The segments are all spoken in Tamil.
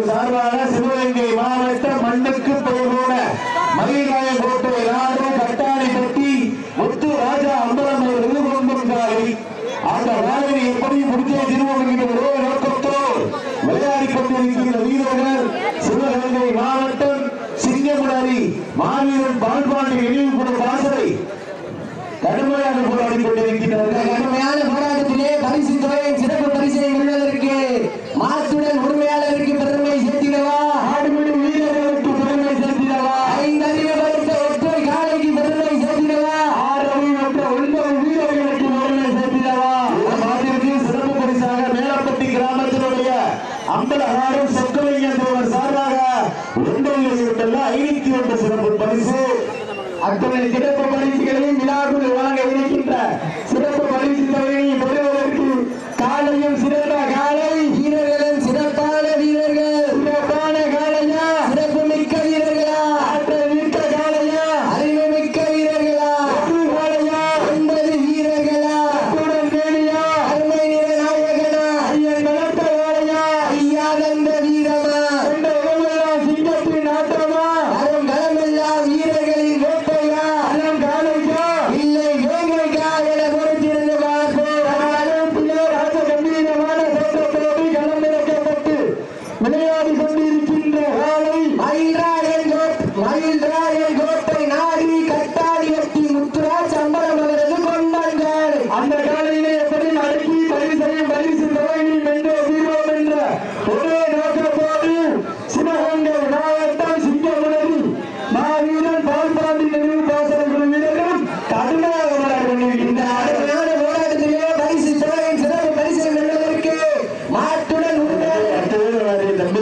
சார்பாக சிவகங்கை மாவட்ட மண்ணுக்கு பெயரோட மயிலாயம் கோட்டை நாடு கட்டாணிப்பட்டி முத்து ராஜா அம்பலம் விருதுகொண்டும் காலை அந்த வேலையை எப்படி முடித்தே திருவள்ளுகிற ஒரே நோக்கத்தோடு விளையாடி கொண்டிருக்கின்ற வீரர்கள் சிவகங்கை மாவட்டம் சிங்கமுடாரி மாவீரன் பால்பாண்டி நினைவுபடும் வாசலை கடுமையாக போராடி கொண்டிருக்கிறார்கள். கடுமையான போராட்டத்திலே பரிசு தொகையின் சிறப்பு பரிசை வெல்வதற்கு மாத்துடன் உரிமையாளருக்கு பெருமை சேர்த்திடவா, ஆடுமணி வீரர்களுக்கு பெருமை சேர்த்திடவா, 5 அறிவு வைத்த ஒற்றை காலைக்கு பெருமை சேர்த்திடவா, 6 அறிவு வைத்த 9 வீரர்களுக்கு பெருமை சேர்த்திடவா. மாட்டிற்கு சிறப்பு பரிசாக மேலப்பட்டி கிராமத்தினுடைய அம்பலகாரம் சொக்கலிங்க தேவர் சார்பாக 501 சிறப்பு பரிசு. அத்தனை சிறப்பு பரிசுகளையும் விழாக்குள் வழங்க இருக்கின்ற சிறப்பு பரிசு தொகையை பெறுவதற்கு காலையும் சிறந்த காலை, வீரர்களும் சிறப்பான வீரர்கள், சிறப்பான காலையா, சிறப்பு மிக்க வீரர்களா, ஆற்றல் மிக்க காலையா, அறிவு மிக்க வீரர்களா, காலையா, 9 வீரர்களா, அத்துடன் வேணியா, அருமை நிற நாயகனா, ஐயன் வளர்த்த காலையா, ஐயாதந்த வீரமா, கொண்ட இடமெல்லாம் சிங்கத்தின் ஆட்டமா, வரும் களமெல்லாம் வீரர்களின் வேட்டையா, அலம் காலையா, இல்லை வேங்கைக்கா என பொறுத்திருந்து பார்ப்போம். ராஜ கம்பீரமான தோற்றத்தோடு களமிறக்கப்பட்டு விளையாடி கொண்டிருக்கின்ற காலை மயில்ராயன் கோட்டை நாடி கட்டாணியத்தி முத்துராஜ் அம்பலம் அவரது கொண்டான் காலை. அந்த காலையிலே எப்படி அடக்கி பரிசையும் பரிசு தொகையில் வென்றே தீர்வோம் என்ற ஒரே நோக்கத்தோடு சிவகங்கை மாவட்டம் சிங்கமுனரி மாவீரன் பால்பாண்டி நினைவு பாசன குழு வீரர்களும் கடுமையாக போராடி கொண்டிருக்கின்ற அருமையான போராட்டத்திலே பரிசு தொகையின் சிறப்பு பரிசை வெல்வதற்கு மாட்டுடன் தம்பி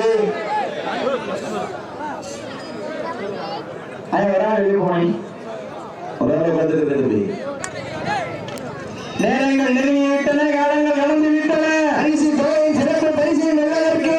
தம்பி நேரங்கள் நெருங்கிவிட்டன, காலங்கள் கடந்து விட்டன. பரிசு தொகையின் சிறப்பு பரிசை வெல்வதற்கு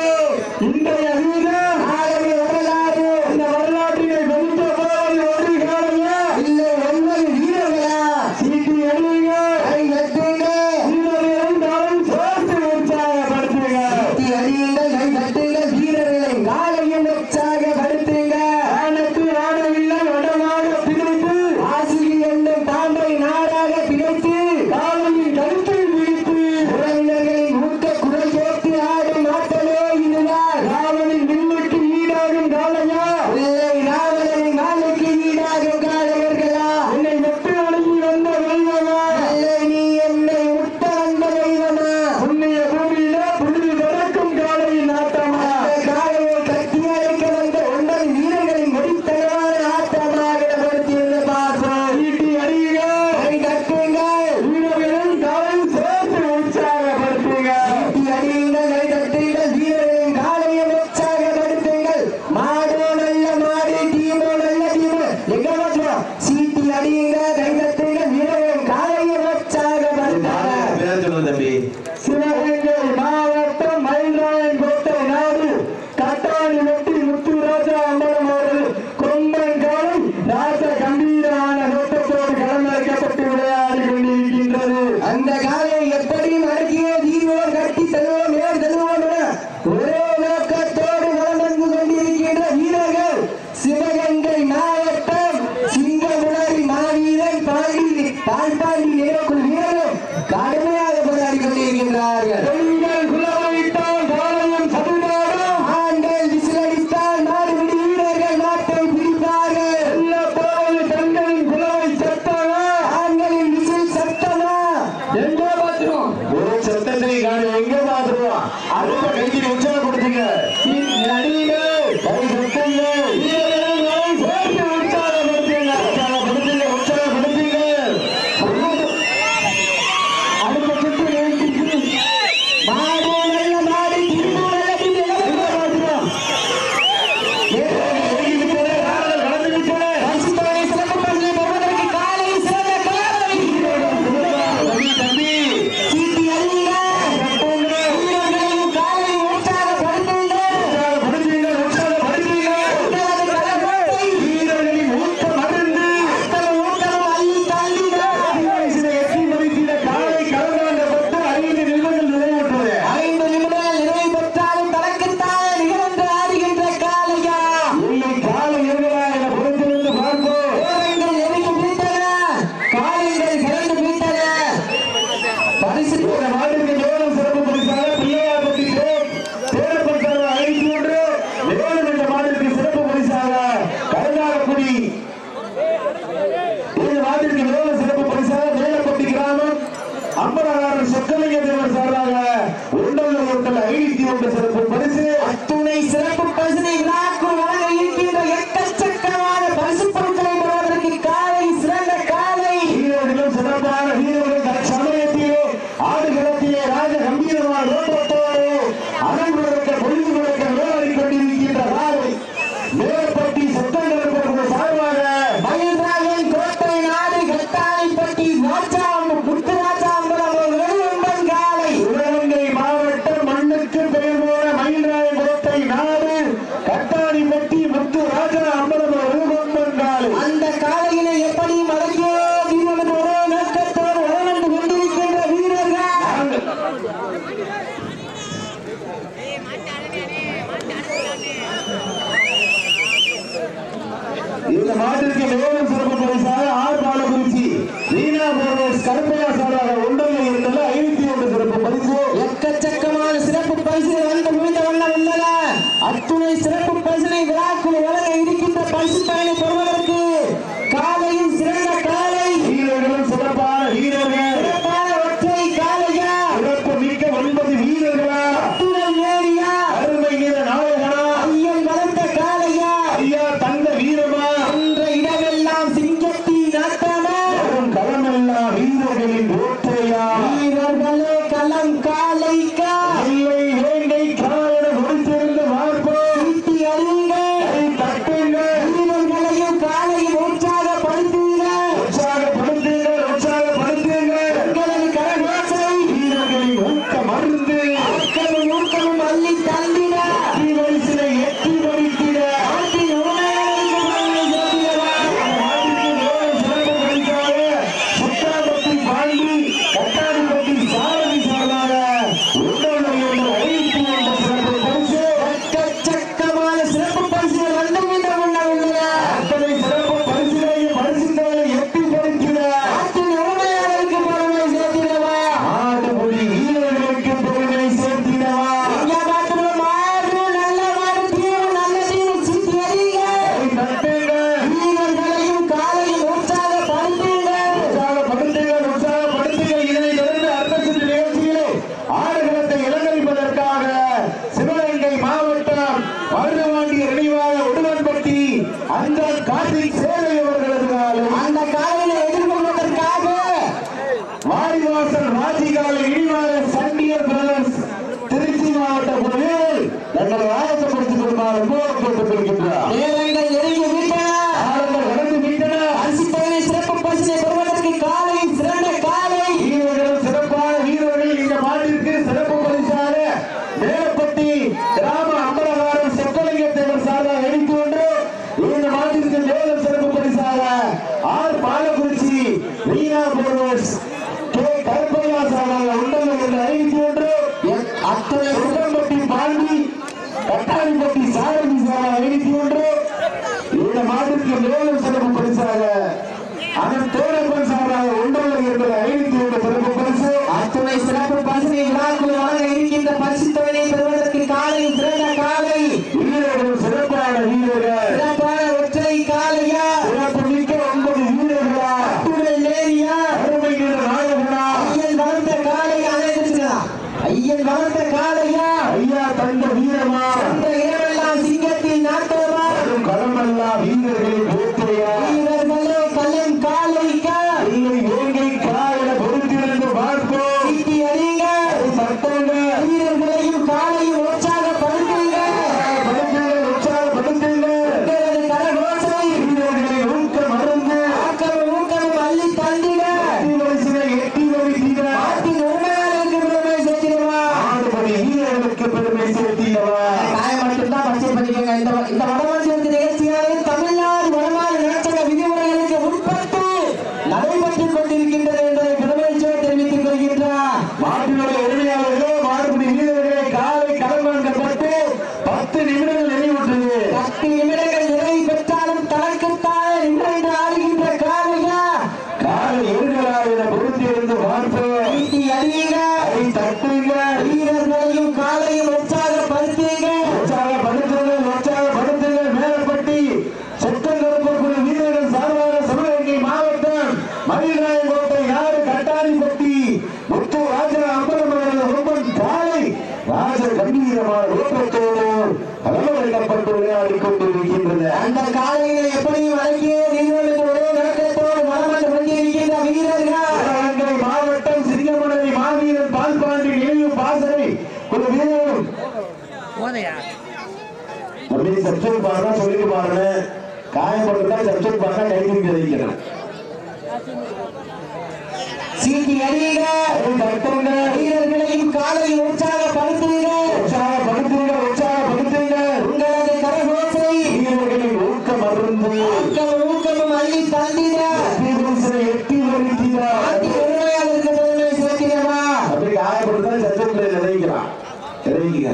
இன்றைய வீரர் நாளைய வரலாறு. இந்த வரலாற்றினை பதித்த போராடி ஒரு காலையா, இல்லை 9 வீரர்களா, சீட்டி எழுதுங்க, கை தட்டுங்க, வீரர்களின் காலம் சேர்த்து உற்சாகப்படுத்துங்க, சீட்டி அடியுங்கள், கை தட்டுங்க, வீரர்களின் காலையும் உற்சாகப்படுத்துங்க. ஆனத்து ஆடவில்லை வடமாக பிடித்து, ஆசிரி என்னும் பாம்பை நாடாக பிடித்து, காலையின் கருத்தில் பிடித்து, உறவினர்களின் ஊக்க குரல் கேட்டு ஆடும் ஆட்டமே இதுதான். ராவணின் வில்லுக்கு ஈடாகும் காலையா, இல்லை ராவணனின் மாலுக்கு ஈடாகும் காளையர்களா, என்னை விட்டு அணுகி வந்த தெய்வமா, இல்லை நீ என்னை விட்ட வந்த தெய்வமா, புண்ணிய பூமியில புழுதி பறக்கும் காளையின் ஆட்டமா, அந்த காளையை கட்டி அழைக்க வந்த 9 வீரர்களின் முடித்தனமான ஆட்டமாக படுத்தியிருந்து பார்ப்போம். ஈட்டி அடியுங்க, கை தட்டுங்க, வீரர்களின் காலையும் சேர்த்து உற்சாகப்படுத்துங்க, ஈட்டி அடியுங்கள், கை தட்டுங்கள், வீரர்களின் காலையும் உற்சாகப்படுத்துங்கள். மாடு நல்ல மாடு, டீமோ நல்ல டீமு, எங்க மாற்றோம், சீட்டி அடியுங்க, கை தட்டுங்க, வீரர்களின் காலையும் உற்சாகப்படுத்துங்க. பேர் சொல்லுங்க தம்பி. சிவகங்கை மாவட்டம் மயில்ராயன் கோட்டை நாடு கட்டாணிப்பட்டி முத்து ராஜா அம்பலம் அவர்கள் கொம்பன் காலை ராஜ கம்பீரமான நோட்டத்தோடு களமிறக்கப்பட்டு விளையாடி கொண்டிருக்கின்றது. அந்த காலை எப்படி அடக்கிய தீர்வோம், கட்டி தருவோம், ஏர் தருவோம் என ஒரே நோக்கத்தோடு வலம் வந்து கொண்டிருக்கின்ற வீரர்கள் சிவகங்கை மாவட்டம் சிங்கமுனரி மாவீரன் அந்த காலையினை எப்படி மடக்கியோ தீர்வு ஒரே நோக்கத்தோடு வளர்ந்து கொண்டிருக்கின்ற வீரர்கள் இந்த மாட்டிற்கு மேலும் சிறப்பு பரிசாக ஆர் பாலகுறிச்சி வீணா போர்வர்ஸ் கருப்பையா சாராக ஒன்றில் இருந்துள்ள 51 சிறப்பு பரிசு. எக்கச்சக்கமான சிறப்பு பரிசுகள் வந்து முடிந்த வண்ணம் உள்ளன. அத்துணை சிறப்பு பரிசினை விழாக்குள் வழங்க இருக்கின்ற பரிசு பயனை பெறுவதற்கு காலையின் சிறந்த காலை வீரர்களும் சிறப்பான வீரர்கள், சிறப்பான ஒற்றை காலையா, சிறப்பு மிக்க 9 வீரர்களா, அத்துணை ஏரியா, அருமை வீர நாயகனா, ஐயன் வளர்ந்த காலையா, ஐயா தந்த வீரமா, என்ற இடமெல்லாம் சிங்கத்தின் நாட்டமா, வரும் களமெல்லாம் வீரர்களின் ஓட்டையா, வீரர்களே களம் காலைக்கா, இல்லை வேங்கை காயன முடித்திருந்து பார்ப்போம். சீட்டி அறியுங்கள், கை தட்டுங்கள், வீரர்களையும் காலையும் உற்சாகப்படுத்துங்கள், உற்சாகப்படுத்துங்கள், உற்சாகப்படுத்துங்கள். உங்களது கரகோசை வீரர்களின் ஊக்க மருந்து மக்களும் ஊக்கமும் அள்ளி தந்திட வரிசையை எட்டி வடித்திட நாட்டின் உண்மையாளருக்கு பெருமை சேர்த்திடவா. நாட்டிற்கு மேலும் சிறப்பு பரிசாக சுத்தாபத்தி பாண்டி கட்டாரிப்பட்டி சாரதி சார்பாக உண்டோடு என்ற 51 சிறப்பு பரிசு. எக்கச்சக்கமான சிறப்பு பரிசுகள் வந்து விட உள்ளன. அத்தனை சிறப்பு பரிசுகளையும் பரிசுகளை எட்டி பறித்திட நாட்டின் உண்மையாளருக்கு பெருமை சேர்த்திடவா. ஆடுபொடி வீரர்களுக்கு பெருமை சேர்த்திடவா. இங்க பார்த்துள்ள மாடு நல்ல மாடு, தீவு நல்ல தீவு, சீட்டி அறியுங்கள், கை தட்டுங்கள், வீரர்களையும் காலையும் உற்சாகப்படுத்துங்கள். உற்சாகப்படுத்துங்கள், உற்சாகப்படுத்துங்கள். இதனைத் தொடர்ந்து அர்த்தசுற்று நிகழ்ச்சியிலே ஆடுகளத்தை இலங்கரிப்பதற்காக சிவகங்கை மாவட்டம் மருதவாண்டிய நினைவாக உடுவன்பட்டி அந்த கார்த்திக் சேவை அவர்களது காலம் அந்த காலையில எதிர்கொள்வதற்காக வாரிவாசல் ராஜிகாலை இழிவாக சண்டியர் பிரதர்ஸ் திருச்சி மாவட்ட குழுவில் தங்களை ஆயத்தப்படுத்திக் கொள்ளுமாறு கேட்டுக்கொள்கின்றார். நேரங்கள் நெருங்கி விட்டன. ஆளுங்கள் கடந்து விட்டன. பரிசு பயனை சிறப்பு பரிசினை பெறுவதற்கு காலை சிறந்த காலை வீரர்கள் சிறப்பான வீரர்கள். இந்த மாட்டிற்கு சிறப்பு பரிசாக மேலப்பட்டி கிராம அம்பலகாரம் செக்கலிங்கத்தேவர் சார்பாக எடுத்து கொண்டு இந்த மாட்டிற்கு மேலும் சிறப்பு பரிசாக ஆர் பாலகுறிச்சி வீணா போர்வர்ஸ் கே கருப்பையா சார்பாக உண்டல் என்று அறிவித்து கொண்டு அத்தனை உடம்பட்டி பாண்டி கட்டாரிப்பட்டி சாரதி சார்பாக அறிவித்து கொண்டு இந்த மாட்டிற்கு மேலும் சிறப்பு பரிசாக அதன் தோழப்பன் சார்பாக உண்டல் என்று அறிவித்து கொண்டு சிறப்பு பரிசு. அத்துணை சிறப்பு பரிசினை விழாக்குள் வழங்க இருக்கின்ற பரிசு தொகையை பெறுவதற்கு காலை சிறந்த காலை வீரர்கள் சிறப்பான வீரர்கள், சிறப்பான ஒற்றை காலையா, சிறப்பு மிக்க 9 வீரர்களா, அத்துணை நேரியா, அருமை வீர நாயகனா, ஐயன் வளர்ந்த காலை அழைத்திருக்கிறார். ஐயன் வளர்ந்த காலையா, ஐயா தந்த வீரமா, அந்த இடமெல்லாம் சிங்கத்தின் நாட்டமா, வரும் களமெல்லாம் வீரர்களின் ஓட்டையா, வீரர்களே களம் காலைக்கா, இல்லை வேங்கை காயன பொறுத்திருந்து பார்ப்போம். சீட்டி அறியுங்கள், கை தட்டுங்கள், வீரர்களையும் காலையும் உற்சாகப்படுத்துங்கள். உற்சாகப்படுத்துங்கள், உற்சாகப்படுத்துங்கள். உங்களது கரகோசை வீரர்களின் ஊக்க மருந்து ஆக்கமும் ஊக்கமும் அள்ளி தந்திட வரிசையை எட்டி வடித்திட நாட்டின் உண்மையாளருக்கு பெருமை சேர்த்திடவா. ஆடுபடி வீரர்களுக்கு பெருமை சேர்த்திடவா. காயம் மட்டும்தான் பரிசு பண்ணிக்கோங்க. இந்த வடமாநிலத்தின் நிகழ்ச்சியானது தமிழ்நாடு வடமாநில நிலச்சங்க விதிமுறைகளுக்கு உட்பட்டு நடைபெற்றுக் கொண்டிருக்கின்றது என்பதை பெருமையோடு தெரிவித்துக் கொள்கின்றார். மாட்டினுடைய உரிமையாளர்களே, மாடுபிடி வீரர்களே, காலை களமாக்கப்பட்டு 10 நிமிடங்கள் நிறைவுற்றது. 10 நிமிடங்கள் நிறைவு பெற்றாலும் தனக்குத்தானே நின்று ஆடுகின்ற காலையா, காலை எருகளா என பொறுத்திருந்து பார்ப்போம். சீட்டி அறியுங்கள், கை தட்டுங்கள், வீரர்களையும் காலையும் உற்சாகப்படுத்துங்கள். உற்சாகப்படுத்துங்கள், உற்சாகப்படுத்துங்கள். மேலப்பட்டி செக்கங்கருப்பக்குடி வீரர்கள் சார்பாக சிவகங்கை மாவட்டம் மயிலாயங்கோட்டை நாடு கட்டாரிப்பட்டி முத்து ராஜா அம்பலம் அவர்கள் ரொம்ப காலை ராஜ கம்பீரமான ஓட்டத்தோடு களமிறக்கப்பட்டு விளையாடி கொண்டிருக்கின்றது. அந்த காலைகளை எப்படியும் அடக்கிய நிறுவனத்தின் ஒரே நோக்கத்தோடு மனம் வந்து கொண்டிருக்கின்ற வீரர்கள் சிவகங்கை மாவட்டம் சிங்கமணி மாவீரன் பால்பாண்டி நினைவு பாசறை ஒரு வீரரும் அப்படி சப்ஜெக்ட் பாருங்க சொல்லிட்டு பாருங்க. காயப்பட்டுட்டா சப்ஜெக்ட் பாருங்க கைது கிடைக்கிறேன். சீட்டி அறியுங்கள், வீரர்களையும் காலையும் உற்சாகப்படுத்துங்கள். உற்சாகப்படுத்துங்கள், உற்சாகப்படுத்துங்கள். உங்களது கரகோசை வீரர்களின் ஊக்கம் அருந்து ஊக்கமும் அள்ளி தந்திட எட்டி வருத்திட உரிமையாளருக்கு பெருமை சேர்க்கிறவா அப்படி காயப்படுத்தால் சட்டத்தை நினைக்கிறான் இறங்கிங்க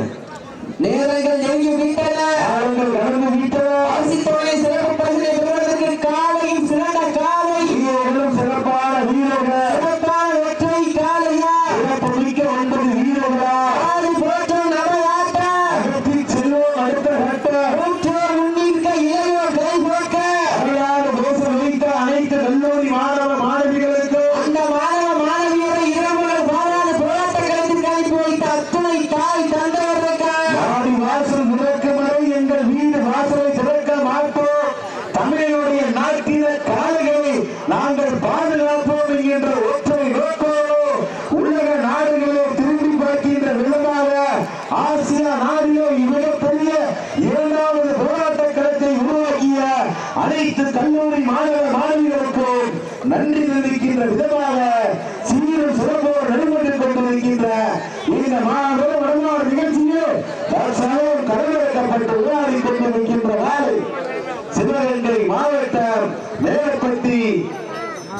நேரங்கள் நெருங்கி விட்டன காலங்கள் கடந்து விட்டன ஆசித்தவனை சிறப்பு பரிசினை பெறுவதற்கு காலையும் சிறந்த காலை வீரர்களும் சிறப்பான வீரர்கள் சிறப்பான ஒற்றை காலையா சிறப்பு மிக்க 9 வீரர்களா ஆடி போற்றும் நபராட்ட அகத்தில் செல்வோம் அடுத்த கட்ட ஊற்றோர் முன்னிற்க இளையோர் கை போக்க அருளாக தேசம் வைத்த அனைத்து கல்லூரி மாணவ மாணவிகளுக்கு அந்த மாணவ மாணவியரை இரவுகள் பாராத போராட்ட களத்தில் அனுப்பி வைத்த அத்துணை தாய் தந்தவர்களுக்காக ஆடி வாசல் திறக்கும் வரை எங்கள் வீடு வாசலை திறக்க மாட்டோம் தமிழனுடைய நாட்டின காலைகளை நாங்கள் பாதுகாப்போம் என்கின்ற ஒற்றை நோக்கோடு உலக நாடுகளை திரும்பி பார்க்கின்ற விதமாக ஆசியா நாடிலே மிகப்பெரிய 2வது போராட்ட களத்தை உருவாக்கிய அனைத்து கல்லூரி மாணவ மாணவிகளுக்கும் நன்றி தெரிவிக்கின்ற விதமாக சீரும் சிறப்போடு நடைபெற்றுக் கொண்டிருக்கின்ற இந்த மாபெரும் வடநாடு நிகழ்ச்சியில் தற்சமயம் கடலெடுக்கப்பட்டு உரையாடி கொண்டிருக்கின்ற வேலை சிவகங்கை மாவட்டம் மேலப்பட்டி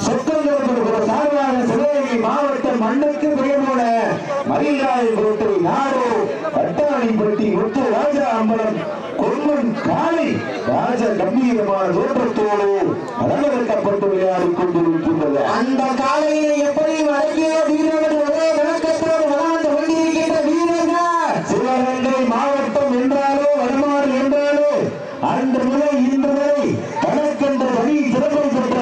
சொக்கந்தோடு சார்பாக சிவகங்கை மாவட்டம் மண்ணுக்கு பெயரோட மரியாதை நாடு பட்டாணிப்பட்டி முத்து ராஜா அம்பலம் கொம்மன் காளி ராஜ கம்பீரமான தோற்றத்தோடு கடலெடுக்கப்பட்டு விளையாடி கொண்டிருக்கின்றது அந்த காலையிலே எப்படி அடங்கிய வீரர்கள் ஒரே வழக்கத்தோடு வளர்ந்து கொண்டிருக்கின்ற வீரர்கள் சிவகங்கை மாவட்டம் என்றாலோ வடமாறு என்றாலோ அன்று முதல் இன்று வரை தனக்கென்ற வழி சிறப்பை பெற்ற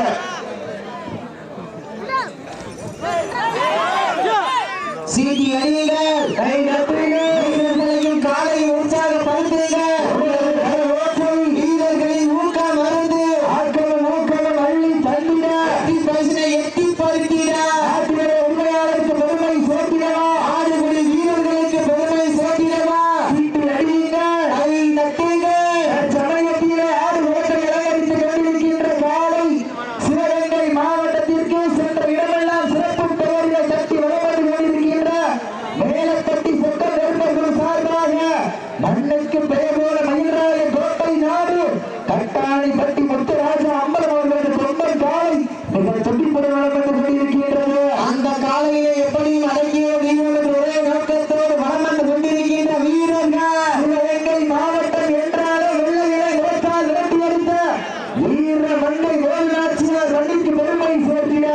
சீடி அணிகள் கை நன்றிகள் வீரர்களையும் காலை உற்சாகப்படுத்துங்கள் வீரர்களின் ஊக்கம் மருந்து ஆட்களும் ஊக்களும் அள்ளி தள்ளிட வெற்றி பரிசினை எட்டி பறித்திட நாட்டினுடைய உரிமையாளருக்கு பெருமை சேர்த்திடவா ஆடுபடி வீரர்களுக்கு பெருமை சேர்த்திடவா சீட்டு அடியுங்கள் கை நட்டுங்கள் சமயத்திலே ஆடு ஓட்டை அலங்கரித்துக் கொண்டிருக்கின்ற காலை சிவகங்கை மாவட்டத்திற்கு சென்ற இடமெல்லாம் சிறப்பு பெயர்கள் தட்டி வளர்ந்து கொண்டிருக்கின்ற மேலப்பட்டி சொக்க நெருப்பர்கள் சார்பாக மண்ணுக்கு பெயர் போல மயில்ராய கோட்டை நாடு கட்டாணிப்பட்டி முத்துராஜா அம்பலம் அவர்களது கொம்பன் காலை மிக துடிப்புடன் வளர்ந்து கொண்டிருக்கின்றது அந்த காலையிலே எப்படியும் அடங்கிய வீரர்கள் ஒரே நோக்கத்தோடு வளம் வந்து கொண்டிருக்கின்ற வீரர்கள் சிவகங்கை மாவட்டம் என்றாலே வெள்ளையிலே நோக்கால் விரட்டி அடித்த வீர மண்ணை ஓய்நாச்சியார் மண்ணிற்கு பெருமை சேர்த்திட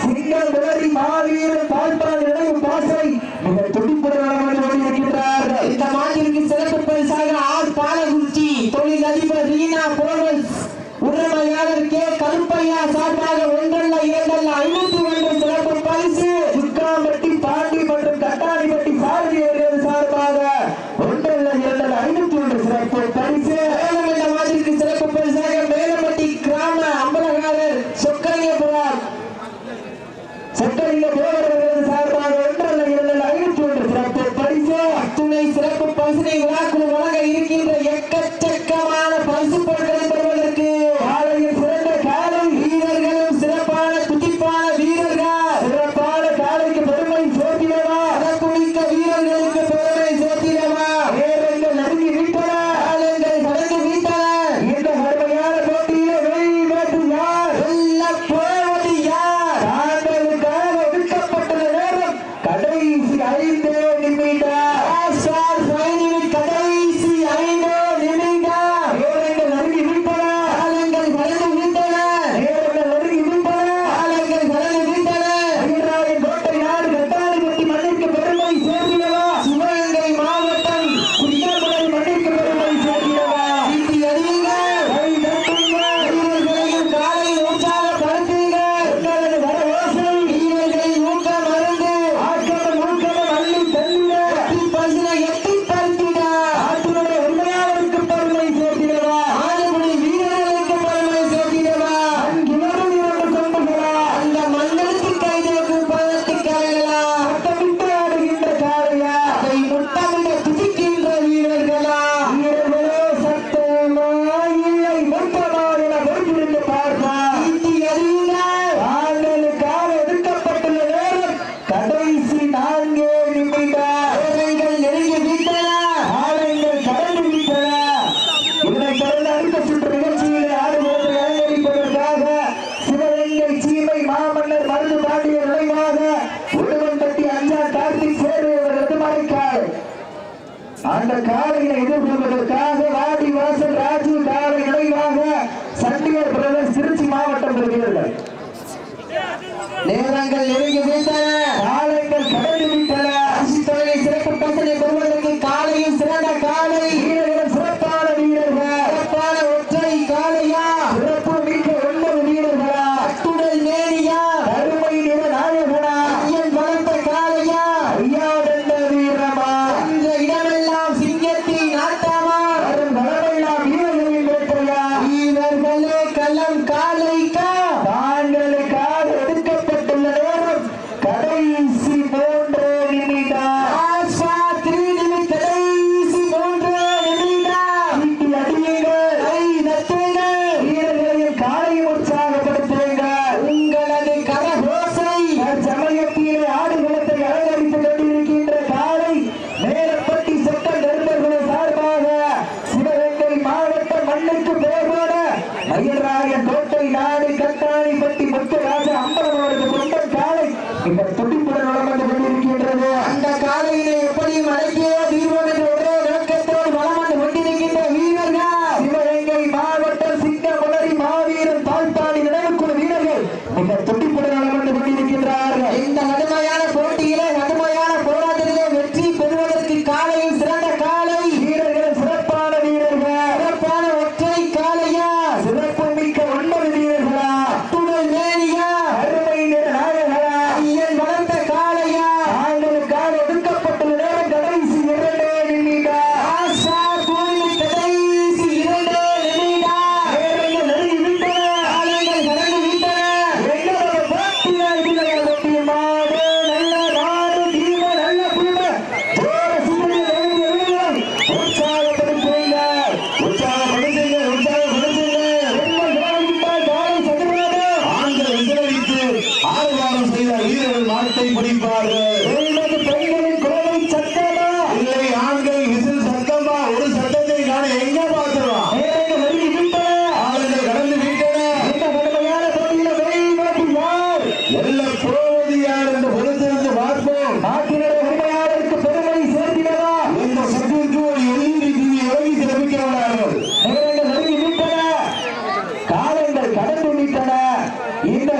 சிங்கம் விலரி மாவீரன் தாழ்பால் நினைவு பாசை மிக துடிப்புடன் வளர்ந்து கொண்டிருக்கின்றார்கள் இந்த மாட்டிற்கு சிறப்பு பரிசாக ஆர் பாலகுறிச்சி தொழில் அதிபர் ரீனா போர்வல்ஸ் உரிமையாளர் கே கருப்பையா சார்பாக ஒன்றல்ல இரண்டல்ல 501 சிறப்பு பரிசு சுக்காம்பட்டி பாண்டி மற்றும் கட்டாணிப்பட்டி சாரதி அவர்கள் சார்பாக ஒன்றல்ல இரண்டல்ல 501 சிறப்பு பரிசு மேலும் இந்த மாட்டிற்கு சிறப்பு பரிசாக மேலப்பட்டி கிராம அம்பலகாரர் சொக்கலியபுரம் செட்டலிங்க தேவர்கள் சார்பாக ஒன்றல்ல இரண்டல்ல 501 சிறப்பு பரிசு அத்துணை சிறப்பு பரிசினை விழாக்குழு வழங்க இருக்கின்ற எக்கச்சக்கமான பரிசு பொருட்களை பெறுவதற்கு காலையில் சிறந்த காலை வீரர்களும் சிறப்பான துடிப்பான வீரர்களும் அந்த காலையை எதிர்கொள்வதற்காக வாடி வாசல் ராஜு காலை நினைவாக சண்டிகர் பிரதர்ஸ் திருச்சி மாவட்டம் வருகிறார்கள். நேரங்கள் நெருங்கி விட்டன, காலங்கள் கடந்து விட்டன. தொழிலை சிறப்பு பரிசனை பெறுவதற்கு காலையில் சிறந்த காலை வீரர்கள், சிறப்பான வீரர்கள், சிறப்பான ஒற்றை காலையா, சிறப்பு மிக்க 9 வீரர்களா, அத்துடல் நேரியா, கருமை நிற நாயகனா, ஐயன் வளர்த்த காலையா, ஐயா தந்த வீரமா, இந்த இடமெல்லாம் சிங்கத்தின் நாட்டமா, வரும் களமெல்லாம் வீரர்களின் வேட்டையா, வீரர்களே களம் காலைக்கா, தாங்களுக்காக எடுக்கப்பட்டுள்ள நேரம் கடைசி 3 நிமிடம். ஆஸ்வா 3 நிமிடம், கடைசி 3 நிமிடம். வீட்டி அடியுங்கள், கை தட்டுங்கள், வீரர்களையும் காலையும் உற்சாகப்படுத்துங்கள். உங்களது கரகோசை சமயத்திலே ஆடுகளத்தை அலங்கரித்துக் கொண்டிருக்கின்ற காலை மேலப்பட்டி சட்ட நண்பர்கள் சார்பாக சிவகங்கை மாவட்ட மண்ணுக்கு பேர்போட மயில்ராயன் கோட்டை நாடு கட்டாணிப்பட்டி முத்துராஜ அம்பலம் அவரது குடும்பம் காலை இந்த துடிப்புடன் வளம் வந்து கொண்டிருக்கின்றது. அந்த காலையிலே எப்படியும் அடக்கிய தீர்வோம் என்ற ஒரே நோக்கத்தோடு வளம் வந்து கொண்டிருக்கின்ற வீரர்கள் சிவகங்கை மாவட்டம் சிங்கமுளரி மாவீரன் தாழ்த்தாடி நினைவுக்குழு வீரர்கள் இந்த துடிப்புடன் வளம் வந்து கொண்டிருக்கின்றார்கள். இந்த கடுமையான போட்டியிலே கடுமையான போராட்டத்திலே வெற்றி பெறுவதற்கு காலையில் சிறந்த காலை வீரர்கள், சிறப்பான வீரர்கள், சிறப்பான ஒற்றை காலையா, சிறப்பு மிக்க 9 வீரர்களா, அத்துடல் நேரியா, அருமை நிற நாயகரா, ஐயன் வளர்ந்த காலையா, ஆண்களுக்காக ஒதுக்கப்பட்டுள்ள நேரம் கடைசி 2 நிமிடம். ஆசா கோயில் கடைசி 2 நிமிடம். நேரங்கள் நெருங்கி விட்டன, காலங்கள் கடந்து விட்டன. எங்களோட போட்டியால் வீரர்கள் வெற்றி மாடு, நல்ல நாடு, தீம நல்ல புல்ம ஜோர சுவடி நெருங்கி விடுங்கள். உற்சாகப்படுத்துங்கள், உற்சாகப்படுத்துங்கள், உற்சாகப்படுத்துங்கள். எங்கள் காலைவிட்டால் காலை சதுராடு ஆண்கள் விசிலடித்து ஆரவாரம் செய்த வீரர்கள் மாட்டை பிடிப்பார்கள். என்பது பெண்களின் கோவை சட்டமா? இல்லை, ஆண்கள் விசில் சத்தமா? ஒரு சத்தத்தை காண எங்க பார்க்கலாம். நேரங்கள் நெருங்கி விட்டன, ஆளுங்கள் கடந்து விட்டன. இந்த கடுமையான போட்டியில வெற்றி யார்? வெல்ல போவது யார் என்று பொறுத்திருந்து பார்ப்போம். நாட்டினுடைய உரிமையாளருக்கு பெருமை சேர்க்கிறதா? இந்த சத்திற்கு ஒரு எல்இடி டிவி வாங்கி சிறப்பிக்க விடார்கள். நேரங்கள் நெருங்கி விட்டன, காலங்கள் கடந்து விட்டன. இந்த